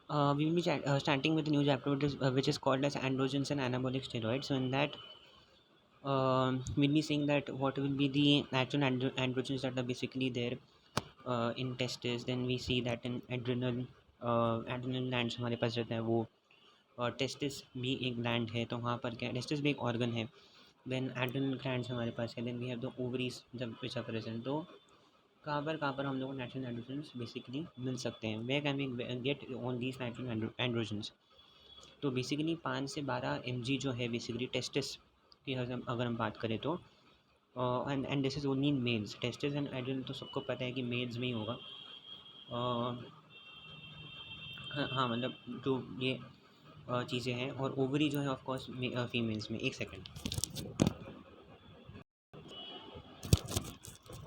We will be starting with a new chapter which is called as androgens and anabolic steroids. So in that, we'll be seeing that what will be the natural androgens that are basically there in testes. Then we see that in adrenal glands हमारे पास रहता है वो, testis भी एक gland है, तो वहाँ पर क्या, टेस्टिस भी एक ऑर्गन है. देन एड्रेनल ग्लैंड्स हमारे पास है. Then we have the ovaries जब विच आर प्रेजेंट. तो कहाँ पर हम लोग को नेचुरल एंड्रोजन्स बेसिकली मिल सकते हैं. वे can we get on these natural androgens. तो बेसिकली 5 से 12 mg जो है बेसिकली टेस्टिस की अगर हम बात करें तो, and this is only in males. Testis and adrenal तो सबको पता है कि मेल्स में ही होगा. हाँ हाँ, मतलब जो ये चीज़ें हैं. और ओवरी जो है ऑफ कोर्स फीमेल्स में. एक सेकंड,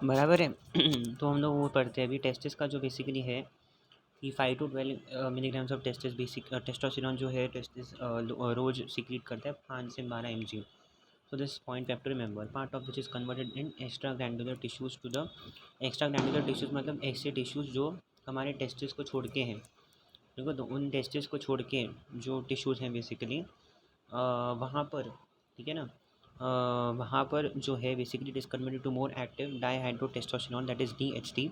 बराबर है. तो हम लोग वो पढ़ते हैं अभी टेस्टिस का जो बेसिकली है कि 5 to 12 milligrams of testis basic testosterone जो है टेस्टिस रोज सीक्रेट करता है 5 से 12 mg. So this point we have to remember. Part of which is converted in extraglandular tissues to the extraglandular tissues मतलब ऐसे टिश्यूज़ जो हमारे टेस्टिस को छोड़ के हैं. देखो, तो उन टेस्टिस को छोड़ के जो टिश्यूज़ हैं बेसिकली वहाँ पर, ठीक है ना, वहाँ पर जो है basically it is converted to more active dihydrotestosterone that is DHT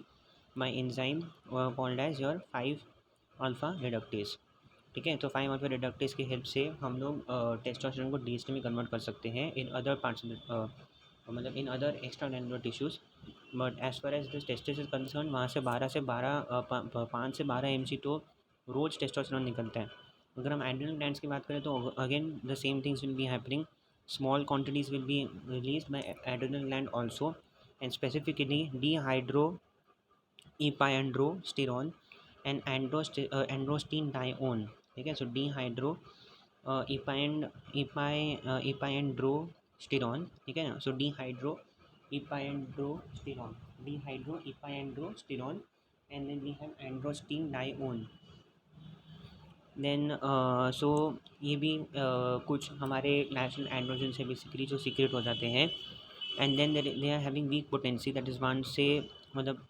by enzyme called as your 5 alpha reductase. ठीक है, तो 5 अल्फा रिडक्टेज की हेल्प से हम लोग टेस्टोस्टेरोन को DHT में कन्वर्ट कर सकते हैं इन अदर पार्ट्स, मतलब in other extra glandular tissues. But as far as this testis is concern, वहाँ से 5 से 12 mg तो रोज़ टेस्टोस्टेरोन निकलता है. अगर हम एड्रेनल ग्लैंड्स की बात करें तो again the same things will be happening. Small quantities will be release by adrenal gland also, and specifically dehydro इपाइंड्रोस्टेरोन and एंड्रोस्टीन डाइओन. ठीक है, सो डीहाइड्रो इपाइंड्रोस्टेरोन. ठीक है ना, सो dehydro इपाइंड्रोस्टेरोन and then we have एंड्रोस्टीन डाइओन. Then so ये भी कुछ हमारे नेचुरल एंड्रोजन से बेसिकली जो सीक्रेट हो जाते हैं. And then they are having week potency that is one से, मतलब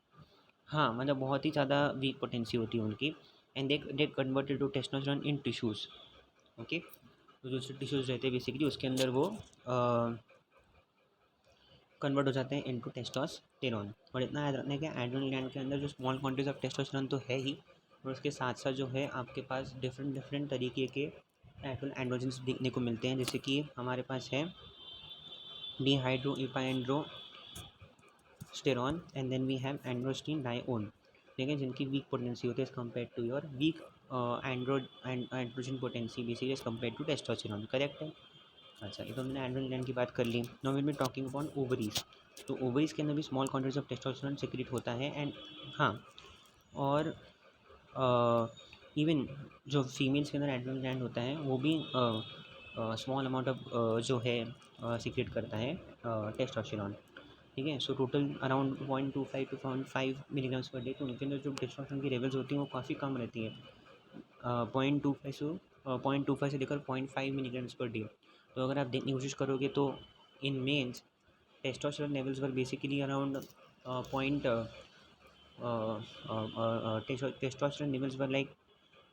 हाँ, मतलब बहुत ही ज़्यादा वीक पोटेंसी होती है उनकी. And they converted to testosterone in tissues. Okay, तो जो टिश्यूज़ रहते हैं बेसिकली उसके अंदर वो कन्वर्ट हो जाते हैं इनटू टेस्टोस्टेरोन. और इतना याद रखना है कि एड्रेनल ग्लैंड के अंदर जो स्मॉल क्वांटिटीज ऑफ टेस्टोस्टेरोन तो है ही, और उसके साथ साथ जो है आपके पास डिफरेंट तरीके के नेचुरल एंड्रोजन्स देखने को मिलते हैं. जैसे कि हमारे पास है dehydro इपाइंड्रोस्टेरोन and then we have एंड्रोस्टीन डाइओन. ठीक है, जिनकी वीक पोटेंसी होती है as compare to your week androgen potency basically as compare to testosterone. Correct है. अच्छा, ये तो हमने एड्रेनल ग्लैंड की बात कर ली. Now will be talking about ovaries. तो ओवरीज के अंदर भी small quantities of testosterone secret होता है. एंड हाँ, और इवन जो फीमेल्स के अंदर एड्रेनल ग्लैंड होता है वो भी स्मॉल अमाउंट ऑफ जो है सीक्रेट करता है टेस्टोस्टेरोन. ठीक है, so total around 0.25 to 0.5 milligrams per day. तो उनके अंदर जो टेस्टोस्टेरोन की लेवल्स होती हैं वो काफ़ी कम रहती है. 0.25 से लेकर 0.5 मिलीग्राम्स पर डे. तो अगर आप देखने की कोशिश करोगे तो in males testosterone levels were basically around point testosterone levels were like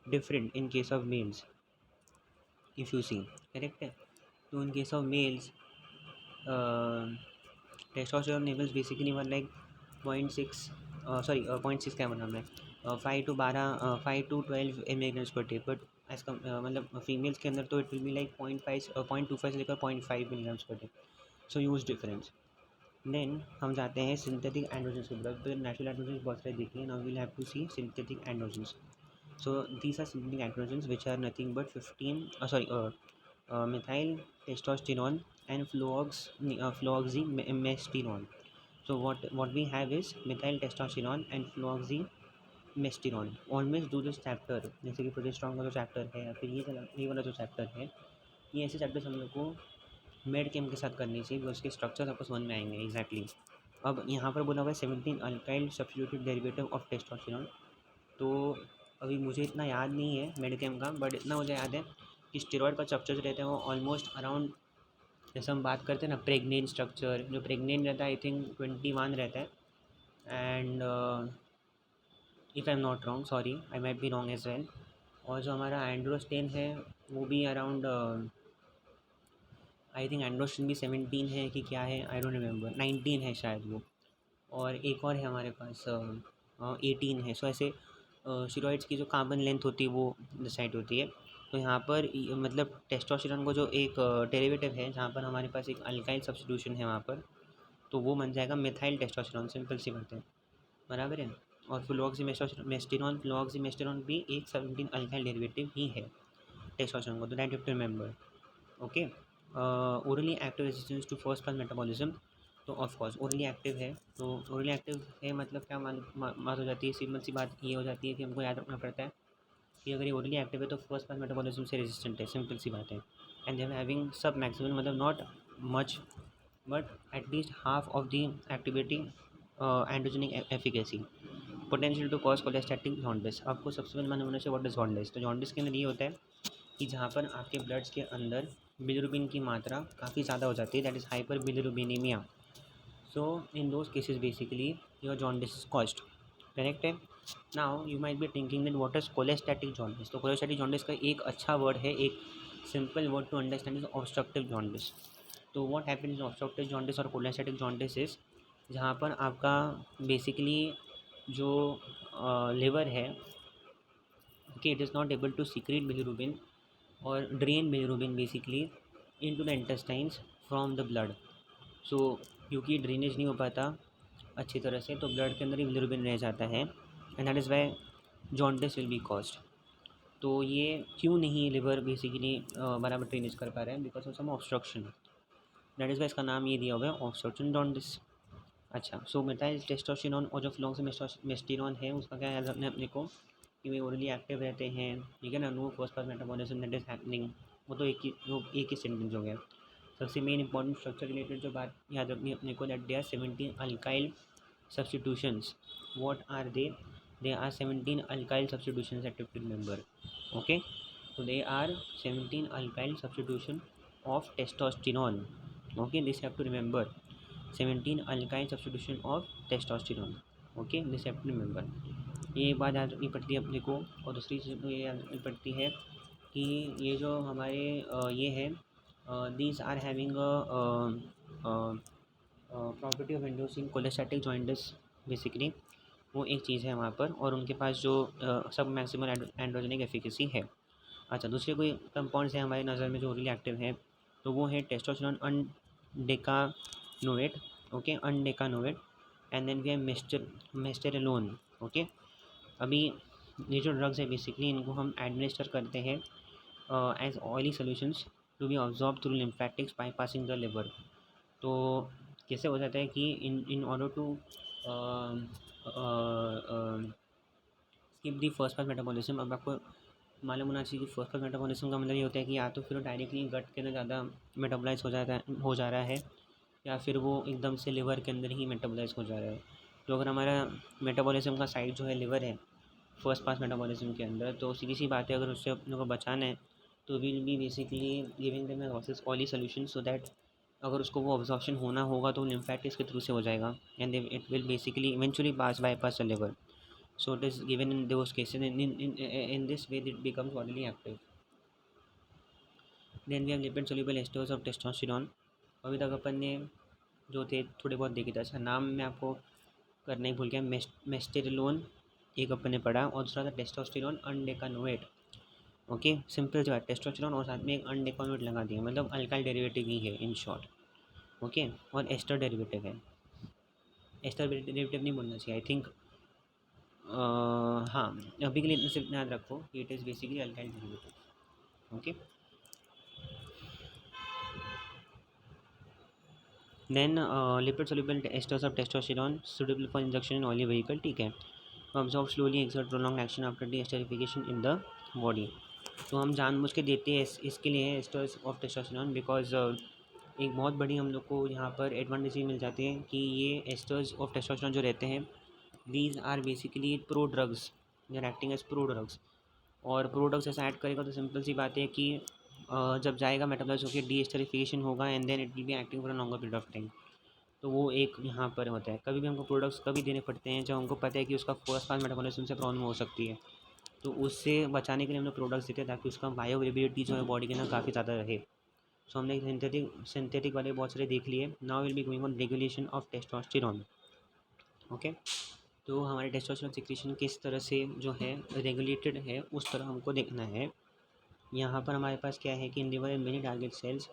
different in case of males if you see. Correct है. तो in case of males testosterone levels basically were like 0.6 sorry 0.6 क्या बोला हमने, 5 to 12 milligrams per day. But as कम मतलब females के अंदर तो it will be like 0.25 से लेकर 0.5 milligrams per day. सो यूज डिफरेंस. देन हम जाते हैं सिंथेटिक एंड्रोजन्स की तरफ. तो नेचुरल एंड्रोजन्स बहुत सारे देखिए. Now we'll have to see synthetic androgens. So these are synthetic androgens which are nothing but 15 methyl testosterone and fluoxymesterone. So what we have is methyl testosterone and fluoxymesterone. Always do this chapter, जैसे कि progesterone का जो chapter है या फिर ये वाला जो चैप्टर है, ये ऐसे चैप्टर्स हम लोग को मेड केम के साथ करनी चाहिए. उसके स्ट्रक्चर्स आपको समझ में आएंगे एग्जैक्टली. अब यहाँ पर बोला हुआ है 17 alkyl substituted derivative of testosterone. तो अभी मुझे इतना याद नहीं है मेडकेम का, बट इतना मुझे याद है कि स्टेरॉयड का स्ट्रक्चर जो रहता है वो ऑलमोस्ट अराउंड, जैसे हम बात करते हैं ना प्रेग्नेन स्ट्रक्चर, जो प्रेग्नेन रहता है आई थिंक 21 रहता है. And if I am not wrong, sorry I might be wrong as well. और जो हमारा एंड्रोस्टेन है वो भी अराउंड आई थिंक एंड्रोस्टेन भी 17 है कि क्या है, आई डोंट रिमेंबर, 19 है शायद वो। और एक और है हमारे पास 18 है। सो ऐसे स्टेरॉइड्स की जो कार्बन लेंथ होती है वो डिसाइड होती है। तो यहाँ पर मतलब टेस्टोस्टेरोन को जो एक डेरिवेटिव है जहाँ पर हमारे पास एक अल्काइल सब्स्टिट्यूशन है वहाँ पर, तो वो बन जाएगा मिथाइल टेस्टोस्टेरोन, सिंपल सी बात है, बराबर है। और फ्लोक्सीमेस्टेरॉन भी एक 17 अल्काइल डेरिवेटिव ही है टेस्टोस्टेरोन को, तो that you have to remember. Okay. Orally active resistance to first pass metabolism, तो ऑफ कोर्स ओरली एक्टिव है, तो ओरली एक्टिव है मतलब क्या बात हो जाती है, सिंपल सी बात ये हो जाती है कि हमको याद रखना पड़ता है कि अगर ये ओरली एक्टिव है तो फर्स्ट पास मेटाबॉलिज्म से रेजिस्टेंट है, सिंपल सी बात है। एंड दे आर हैविंग सब मैक्सिमम, मतलब not much but at least half of the activity androgenic efficacy, potential to cause कोलेस्टैटिक jaundice. आपको सबसे पहले मालूम होना चाहिए व्हाट इज जॉन्डिस। तो जॉन्डिस के अंदर ये होता है कि जहाँ पर आपके ब्लड्स के अंदर बिलिरुबिन की मात्रा काफ़ी ज़्यादा हो जाती है, that is hyper बिलिरुबिनीमिया। So in those cases basically your jaundice is caused, correct है। Now you might be thinking that what is कोलेस्टैटिक jaundice. तो कोलेस्टैटिक जॉन्डिस का एक अच्छा वर्ड है, एक simple word to understand is obstructive jaundice. तो what happens in obstructive jaundice और कोलेस्टैटिक jaundice is जहाँ पर आपका बेसिकली जो लिवर है, okay, it is not able to secret bilirubin और drain bilirubin basically into the intestines from the blood. सो क्योंकि drainage नहीं हो पाता अच्छी तरह से, तो ब्लड के अंदर ही बिलिरुबिन रह जाता है, and that is Y jaundice will be caused. तो ये क्यों नहीं लिवर बेसिकली बराबर ड्रेनेज कर पा रहे हैं, because of some obstruction, that is why इसका नाम ये दिया हुआ है ऑब्स्ट्रक्शन जॉन्डिस। अच्छा, सो मिथाइल टेस्टोस्टेरोन और जो फ्लोक्सीमेस्टेरॉन है उसका क्या याद रखना है अपने को कि वे ओरली एक्टिव रहते हैं, ठीक है ना, no first pass metabolism that is happening, वो तो एक ही सेंटेंस हो गया। सबसे मेन इंपॉर्टेंट स्ट्रक्चर रिलेटेड जो बात याद रखनी है अपने को, that they are 17 alkyl substitutions. What are they are 17 alkyl substitutions that you have to remember. Okay, so they are 17 alkyl substitution of testosterone. Okay, this you have to remember, 17 alkyl substitution of testosterone. Okay, this you have to remember. ये बात याद रखनी पड़ती है अपने को। और दूसरी चीज़ तो ये याद रखनी पड़ती है कि ये जो हमारे ये है, these are having property of inducing कोलेस्टैटिक jaundice basically, वो एक चीज़ है वहाँ पर, और उनके पास जो सब मैक्सिमल एंड्रोजेनिक एफिकेसी है। अच्छा, दूसरे कोई कंपाउंड्स हैं हमारी नज़र में जो ओरली एक्टिव हैं, तो वो है testosterone अनडेकानोएट, okay, अनडेकानोएट, and then we है मेस्टेरेलोन। ओके, अभी ये जो ड्रग्स है बेसिकली इनको हम एडमिनिस्टर करते हैं as oily solutions to be absorb through lymphatics by passing the liver. तो कैसे हो जाता है कि in order to skip the first pass metabolism. अब आपको मालूम होना चाहिए कि फर्स्ट पास मेटाबॉलिज्म का मतलब ये होता है कि या तो फिर डायरेक्टली गट के अंदर ज़्यादा मेटाबोलाइज हो जा रहा है, या फिर वो एकदम से लिवर के अंदर ही मेटाबोलाइज हो जा रहा है। तो अगर हमारा मेटाबॉलिज्म का साइड जो है लिवर है फर्स्ट पास मेटाबॉलिज्म के अंदर, तो सीधी सी बात है अगर उससे अपने को बचाना है तो will be basically giving them oily solution, so that अगर उसको वो ऑब्जॉर्प्शन होना होगा तो लिम्फेटिक्स के थ्रू से हो जाएगा, and it will basically eventually bypass the liver. So it is given in those cases, in this way it becomes orally active. Then we have lipid soluble esters of testosterone. अभी तक अपन ने जो थे थोड़े बहुत देखे थे। अच्छा, नाम मैं आपको करना ही भूल गया, मेस्टेरेलोन एक अपन ने पढ़ा, और दूसरा था टेस्टोस्टेरोन अनडेकानोएट। ओके, सिंपल सी बात, टेस्टोस्टेरोन और साथ में एक अनडेकानोएट लगा दिया, मतलब अल्काइल डेरिवेटिव ही है इन शॉर्ट। ओके, और एस्टर डेरिवेटिव है, एस्टर डेरिवेटिव नहीं बोलना चाहिए आई थिंक, हाँ, अभी के लिए इतना सिर्फ याद रखो कि it is basically alkyl derivative. Okay, then lipid soluble esters of testosterone suitable for injection in oily vehicle, ठीक है, absorb slowly exert prolong action after the esterification in the body. तो हम जानबूझ के देते हैं इसके लिए एस्टर्स ऑफ टेस्टोस्टेरोन, बिकॉज एक बहुत बड़ी हम लोग को यहाँ पर एडवांटेज मिल जाती है कि ये एस्टर्स ऑफ टेस्टोस्टेरोन जो रहते हैं, these are basically pro drugs, they are acting as pro drugs. और प्रो ड्रग्स ऐसा ऐड करेगा तो सिंपल सी बात है कि जब जाएगा मेटाबॉलाइज होकर डीएस्टरिफिकेशन होगा, and then it will be acting for a longer period of time. तो वो एक यहाँ पर होता है। कभी भी हमको प्रोडक्ट्स कभी देने पड़ते हैं जब हमको पता है कि उसका फर्स्ट पास मेटाबॉलिज्म से प्रॉब्लम हो सकती है। तो उससे बचाने के लिए हम लोग प्रोडक्ट्स देते हैं ताकि उसका बायोअवेलेबिलिटी जो है बॉडी के अंदर काफ़ी ज़्यादा रहे। सो हमने सिंथेटिक वाले बहुत सारे देख लिए। Now will be going on regulation of testosterone. Okay, तो हमारे टेस्टोस्टेरॉन सिक्रीशन किस तरह से जो है रेगुलेटेड है उस तरह हमको देखना है। यहाँ पर हमारे पास क्या है कि in liver and many target cells,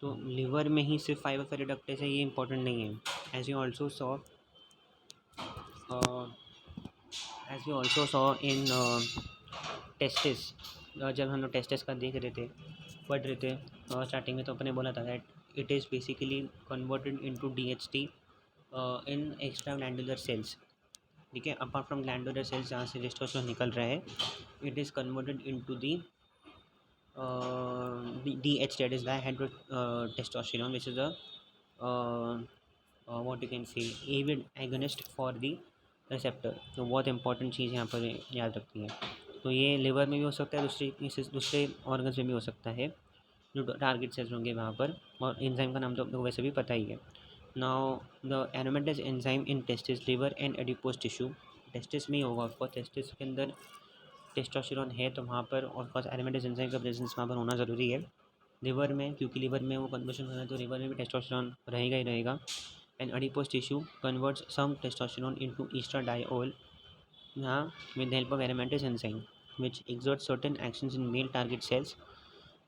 तो लिवर में ही सिर्फ फाइबर फेरेडक्टेस है, ये इंपॉर्टेंट नहीं है। As you also saw in testis, जब हम लोग टेस्टिस का देख रहे थे, पढ़ रहे थे स्टार्टिंग में, तो अपने बोला था that it is basically converted into DHT in extra glandular cells. ठीक है, अपार्ट फ्रॉम ग्लैंडुलर सेल्स जहाँ से टेस्टोस्टेरोन निकल रहा है, it is converted into the DH, that is dihydrotestosterone, which is a what you can say avid agonist for the receptor। तो बहुत important चीज़ यहाँ पर याद रखती है। तो ये लिवर में भी हो सकता है, दूसरे ऑर्गन्स में भी हो सकता है जो टारगेट सेल्स होंगे वहाँ पर। और एंजाइम का नाम तो आप लोग वैसे भी पता ही है। Now the एरोमेटेज enzyme in testis, liver and adipose tissue. Testis में ही होगा ऑफकोर्स, टेस्टिस के अंदर टेस्टोस्टेरोन है तो वहाँ पर ऑफकोर्स एरोमेटेज एंजाइम का प्रेजेंस वहाँ पर होना ज़रूरी है। लिवर में, क्योंकि लिवर में वो कन्वर्शन होना है तो लिवर में भी टेस्टोस्टेरोन रहेगा ही रहेगा। And adipose tissue converts some testosterone into estradiol, यहाँ with the help of aromatase enzyme which exerts certain actions in male target cells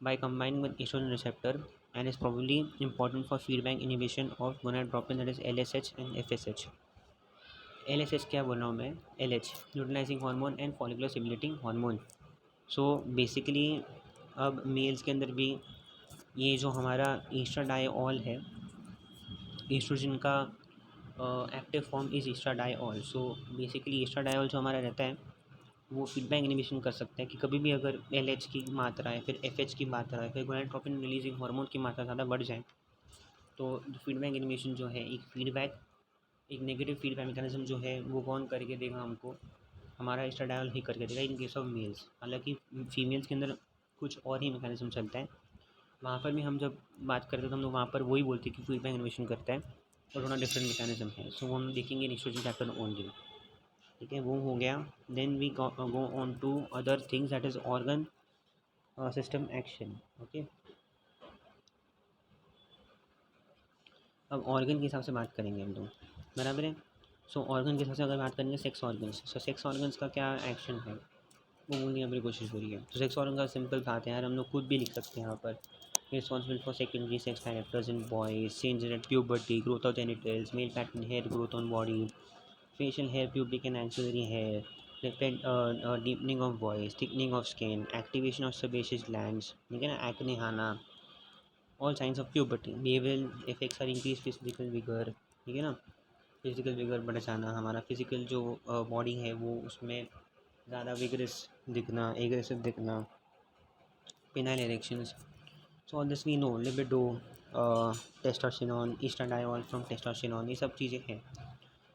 by combining with estrogen receptor and is probably important for feedback inhibition of gonadotropin, that is LSH and FSH। LSH क्या बोल रहा हूँ मैं, LH utilising hormone and follicular stimulating hormone. So basically अब males के अंदर भी ये जो हमारा एस्ट्राडायोल है, एस्ट्रोजन का active form is estradiol. So basically estradiol जो हमारा रहता है वो फीडबैक इनिबिशन कर सकता है कि कभी भी अगर LH की मात्रा है, फिर FH की मात्रा है, फिर गोनाडोट्रोपिन रिलीजिंग हार्मोन की मात्रा ज़्यादा बढ़ जाए तो फीडबैक इनिबिशन जो है, एक नेगेटिव फीडबैक मैकेनिज्म जो है वो कौन करके देगा हमको, हमारा एस्ट्राडायोल ही करके देगा इन केस ऑफ मेल्स। हालांकि फीमेल्स के अंदर कुछ और ही मैकेनिज्म चलता है, वहाँ पर भी हम जब बात करते हैं तो हम लोग वहाँ पर वही बोलते हैं कि फीडबैक इनिबिशन करता है और थोड़ा डिफरेंट मैकेनिज्म है। सो वो हम देखेंगे एस्ट्रोजन चैप्टर ओनली। ठीक है, वो हो गया। Then we go on to other things, that is organ system action. Okay, अब ऑर्गन के हिसाब से बात करेंगे हम लोग, बराबर है। सो ऑर्गन के हिसाब से अगर बात करेंगे sex organs, so sex organs का क्या एक्शन है वो बोलने की हमारी कोशिश हो रही है। तो सेक्स ऑर्गन का सिंपल बात है यार, हम लोग खुद भी लिख सकते हैं यहाँ पर, responsible for secondary sex characters in boys, change at puberty, growth of genitals, male pattern hair growth on body, facial hair, pubic and axillary hair, deepening of voice, thickening of skin, activation of sebaceous glands, ठीक है ना, acne आना, all signs of puberty, behavioral effects are increased physical vigor, ठीक है ना, physical vigour बढ़ जाना, हमारा फिजिकल जो बॉडी है वो उसमें ज़्यादा विगरस दिखना, एग्रेसिव दिखना, penile erections. So all this we know, libido, testosterone, ईस्ट्राडायोल from testosterone, ये सब चीज़ें हैं।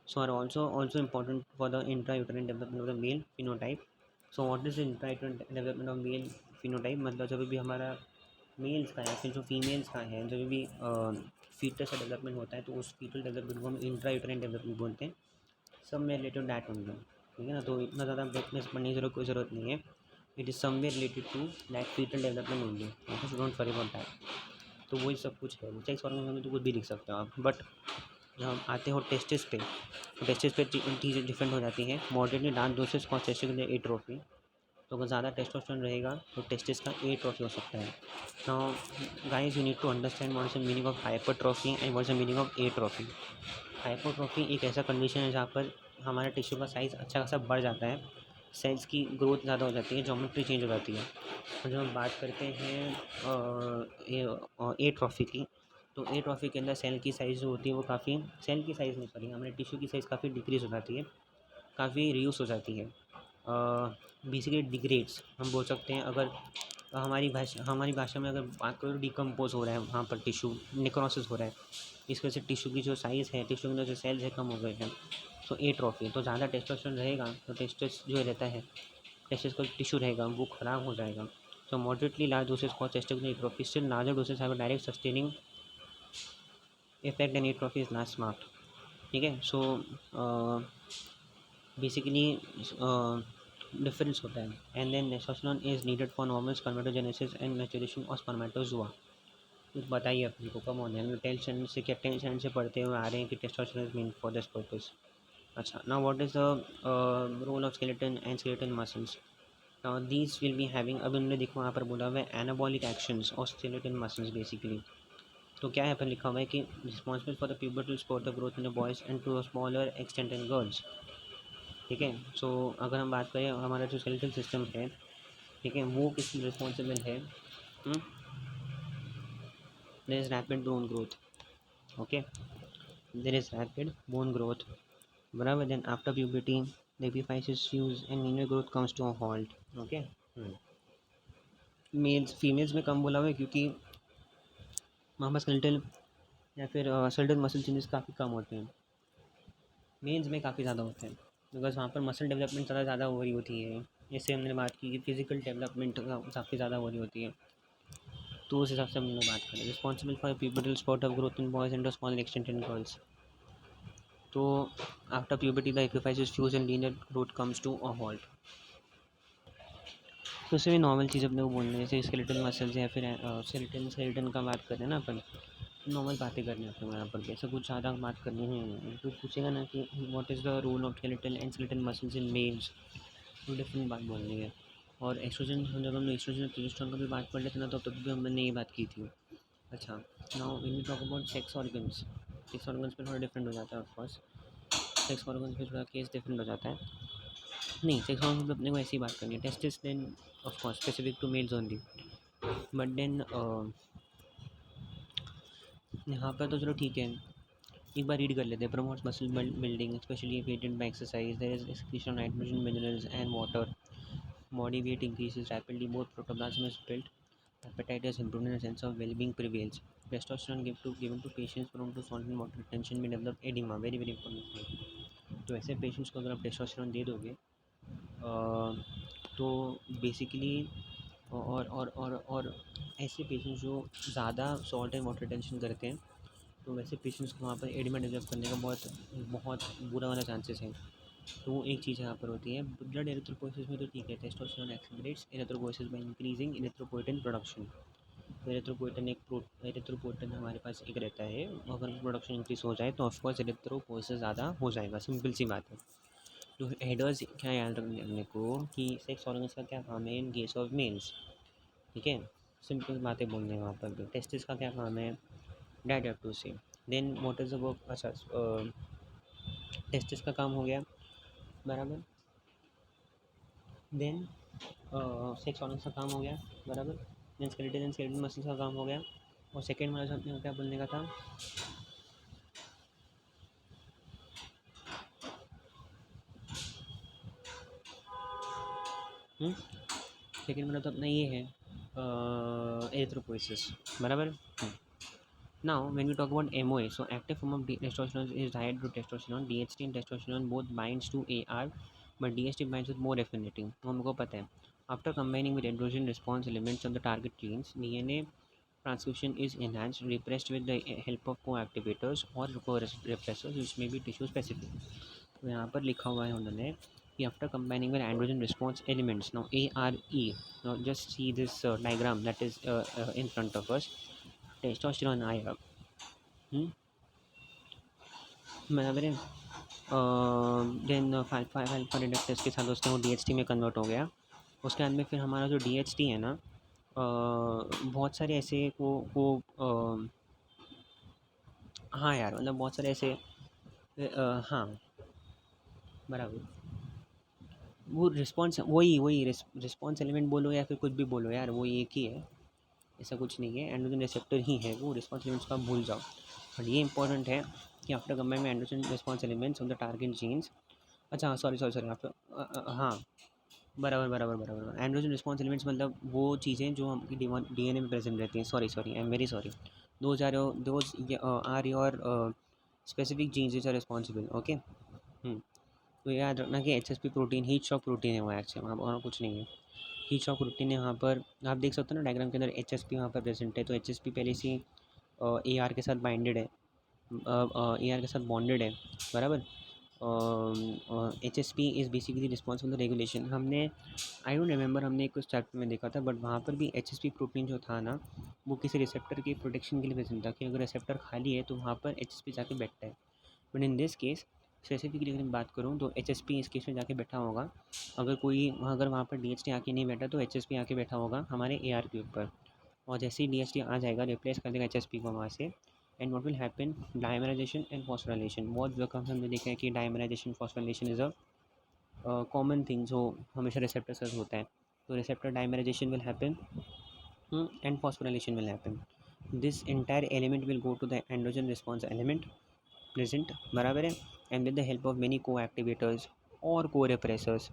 So are also important for the intrauterine development of the male phenotype। So what is the intrauterine development of male phenotype, मतलब जब भी हमारा mails का है फिर जो फीमेल्स का है, जब भी फीटस का डेवलपमेंट होता है तो उस फीटल डेवलपमेंट को हम इंट्रायूटराइन डेवलपमेंट बोलते हैं। सब में रिलेटेड डैट ओनली, ठीक है ना, तो इतना ज़्यादा ब्रेकनेस पढ़ने की कोई ज़रूरत नहीं है। It is somewhere related to that foetal development only, okay, don't worry about that. तो वही सब कुछ है, सेक्स ऑर्गन में तो कुछ भी लिख सकते हो आप। बट जब हम आते हो टेस्टिस पे, तो टेस्टिस पे चीज़ें डिफरेंट हो जाती हैं। Moderately dark dosage cause testis atrophy, तो अगर ज़्यादा टेस्टोस्टेरोन रहेगा तो टेस्टिस का एट्रोफी हो सकता है। Now guys, you need to understand what is the meaning of hypertrophy and what is the meaning of atrophy. Hypertrophy एक ऐसा कंडीशन है जहाँ पर हमारे टिश्यू का साइज़ अच्छा खासा बढ़ जाता है, सेल्स की ग्रोथ ज़्यादा हो जाती है, ज्योमेट्री चेंज हो जाती है। और जब हम बात करते हैं एट्रोफी की, तो एट्रोफी के अंदर सेल की साइज़ जो होती है वो काफ़ी, सेल की साइज़ नहीं सॉरी, हमारे टिश्यू की साइज़ काफ़ी डिक्रीज़ हो जाती है, काफ़ी रिड्यूस हो जाती है, बेसिकली डिग्रेड्स हम बोल सकते हैं। अगर हमारी भाषा में अगर बात करें तो डिकम्पोज हो रहा है वहाँ पर टिश्यू, निक्रोसिस हो रहा है, इस वजह से टिश्यू की जो साइज़ है, टिश्यू के अंदर जो सेल्स है कम हो गए हैं। तो एट्रोफी, तो ज़्यादा टेस्टोस्टेरोन रहेगा तो टेस्टिस जो रहता है, टेस्टिस का टिश्यू रहेगा वो ख़राब हो जाएगा। तो moderately large dosage cause testicular atrophy, still larger dosage have a direct sustaining effect and atrophy is not smart. ठीक है, सो बेसिकली डिफरेंस होता है। And then testosterone is needed for normal spermatogenesis and maturation of spermatozoa. तो बताइए अपने को, come on है, tension से क्या, टेंशन से पढ़ते हुए आ रहे हैं कि testosterone is mean for this purpose. अच्छा, now what is the role of skeleton and skeleton muscles. Now these will be having, अब हमने देखो वहाँ पर बोला हुआ है anabolic actions of skeleton muscles basically. तो क्या यहाँ पर लिखा हुआ है कि responsible for the pubertal sport of growth in the boys and to a smaller extent in girls. ठीक है, सो अगर हम बात करें हमारा जो स्केलेटल सिस्टम है, ठीक है, वो किस रिस्पॉन्सिबल है, there is rapid bone growth. Okay, there is rapid bone growth, बराबर। Then after puberty the epiphysis fuse and मीनर growth comes to a halt. Okay, mails females में कम बोला हुआ है क्योंकि वहाँ पर स्केलेटल या फिर स्केलेटल मसल चेंजेस काफ़ी कम होते हैं। मेल्स में काफ़ी ज़्यादा होते हैं बिकॉज वहाँ पर मसल डेवलपमेंट ज़्यादा हो रही होती है। जैसे हमने बात की कि फिजिकल डेवलपमेंट काफ़ी ज़्यादा हो रही होती है, तो उस हिसाब से हम लोग बात करें। Responsible for pubertal spot of growth in boys and a small extent in girls. तो after puberty the epiphysis fuse and linear growth comes to a halt. तो उससे भी नॉर्मल चीज़ अपने को बोलना है, जैसे स्केलेटल मसल्स या फिर स्केलेटन का बात करें ना अपन, नॉर्मल बातें करनी है अपने यहाँ पर, ऐसा कुछ ज़्यादा बात करनी है। तो पूछेगा ना कि what is the role of skeletal and skeletal muscles in males, तो डिफरेंट बात बोलनी है। और एक्सट्रोजन, जब हम एक्सट्रोजन और प्रोजेस्टेरोन का भी बात कर लेते ना, तो तब भी हमने ये बात की थी। अच्छा, now when we talk about sex organs पे थोड़ा डिफरेंट हो जाता है ऑफ कोर्स। सेक्स ऑर्गन्स पे थोड़ा केस डिफरेंट हो जाता है। नहीं, सेक्स ऑर्गन्स पे अपने को ऐसी बात करनी है, testis then of course specific to males only. But then यहाँ पर तो चलो ठीक है, एक बार रीड कर लेते हैं। Promotes muscle building specially weighted by exercise, there is excretion of nitrogen, minerals and water, body weight increases rapidly, both protoplasm is built, appetite is improved, and a sense of well-being prevails. Testosterone given to patients prone to salt and water retention may develop edema, very very important point। तो ऐसे patients को अगर आप testosterone दे दोगे तो basically, और ऐसे patients जो ज़्यादा सॉल्ट एंड वाटर रिटेंशन करते हैं, तो वैसे पेशेंट्स को वहाँ पर एडिमा डेवलप करने का बहुत बहुत बुरा वाला चांसेस है। तो वो एक चीज़ यहाँ पर होती है। ब्लड एरिथ्रोपोइसिस में तो ठीक है, testosterone accelerates erythropoiesis by increasing erythropoietin production. तो एरिथ्रोपोइटिन हमारे पास एक रहता है, अगर प्रोडक्शन इंक्रीज हो जाए तो ऑफकोर्स एरिथ्रोपोइसिस ज़्यादा हो जाएगा, सिंपल सी बात है। तो हेडर्स क्या याद रखने को कि सेक्स ऑर्गन्स का क्या काम है इन केस ऑफ मेल्स, ठीक है, सिंपल बातें बोलने हैं वहाँ पर भी। टेस्टिस का क्या काम है, that have to say. Then what is the work, अच्छा, टेस्टिस का काम हो गया, बराबर। देन सेक्स ऑर्गन्स का काम हो गया, बराबर। Then skeleton and skeletal muscles का काम हो गया। और सेकेंड वाला जो अपने को क्या बोलने का था, सेकेंड वाला तो अपना ये है एरिथ्रोपोइसिस, बराबर। Now when we talk about MOA, so active form of testosterone is dihydrotestosterone, DHT and testosterone both binds to AR, but DHT binds with more affinity, वो हमको पता है। After combining with androgen response elements of the target genes, DNA transcription is enhanced, repressed with the help of co-activators or co-repressors which may be tissue specific। तो यहाँ पर लिखा हुआ है उन्होंने कि after combining with androgen response elements, now ARE, now just see this diagram that is in front of us. Testosterone आया, बराबर है। देन अल्फा रिडक्टस के साथ उसके वो DHT में कन्वर्ट हो गया। उसके बाद में फिर हमारा जो DHT है ना, बहुत सारे ऐसे हाँ यार, मतलब बहुत सारे ऐसे हाँ, बराबर। वो रिस्पॉन्स, वही रिस्पॉन्स एलिमेंट बोलो या फिर कुछ भी बोलो यार, वो एक ही है, ऐसा कुछ नहीं है। एंड्रोजन रिसेप्टर ही है वो, रिस्पॉन्स एलिमेंट्स को आप भूल जाओ। बट ये इंपॉर्टेंट है कि आफ्टर कंबाइन में androgen response elements of the target genes, अच्छा सॉरी आफ्टर, हाँ, बराबर। एंड्रोजन रिस्पॉन्स एलिमेंट्स मतलब वो चीज़ें जो हम DNA में प्रेजेंट रहती हैं। Sorry, I am very sorry. Those are your specific genes which are responsible, okay. तो याद रखना कि HSP protein heat shock protein है वो, एक्चुअली वहाँ और कुछ नहीं है। हीट शॉक प्रोटीन है यहाँ पर, आप देख सकते हो ना डायग्राम के अंदर HSP वहाँ पर प्रेजेंट है। तो HSP पहले से AR के साथ बाइंडेड है, AR के साथ बॉन्डेड है, बराबर। HSP is basically responsible regulation. हमने आई डोंट रिमेंबर हमने एक चैप्टर में देखा था, बट वहाँ पर भी HSP प्रोटीन जो था ना, वो किसी रिसेप्टर की प्रोटेक्शन के लिए प्रेजेंट था कि अगर रिसेप्टर खाली है तो वहाँ पर HSP जाके बैठता है। But in this case specifically अगर मैं बात करूँ तो HSP इस केस में जाके बैठा होगा। अगर वहाँ पर DHT आके नहीं बैठा तो HSP आके बैठा होगा हमारे AR के ऊपर, और जैसे ही DHT आ जाएगा रिप्लेस कर देगा HSP को वहाँ से। And what will happen, dimerization and phosphorylation. बहुत जगह हमने देखा है कि dimerization phosphorylation is a common thing जो हमेशा रिसेप्टर से होता है। तो receptor dimerization will happen and phosphorylation will happen. This entire element will go to the androgen response element present, बराबर है, and with the help of many coactivators और को रेप्रेसर्स।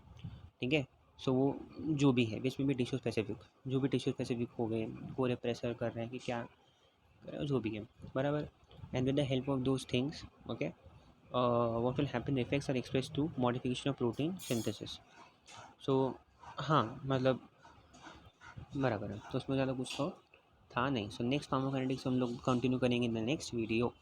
ठीक है। सो वो जो भी है विच में भी टिश्यू स्पेसिफिक, जो भी टिश्यू स्पेसिफिक हो गए, को रेप्रेसर कर रहे हैं कि क्या कर रहे हो, जो भी है, बराबर। And with the help of those things, okay, what will happen, the effects are expressed to modification of protein synthesis. So हाँ मतलब बराबर है, तो उसमें ज़्यादा कुछ तो था नहीं। सो नेक्स्ट फार्माकोकाइनेटिक्स हम लोग कंटिन्यू करेंगे इन द नेक्स्ट वीडियो।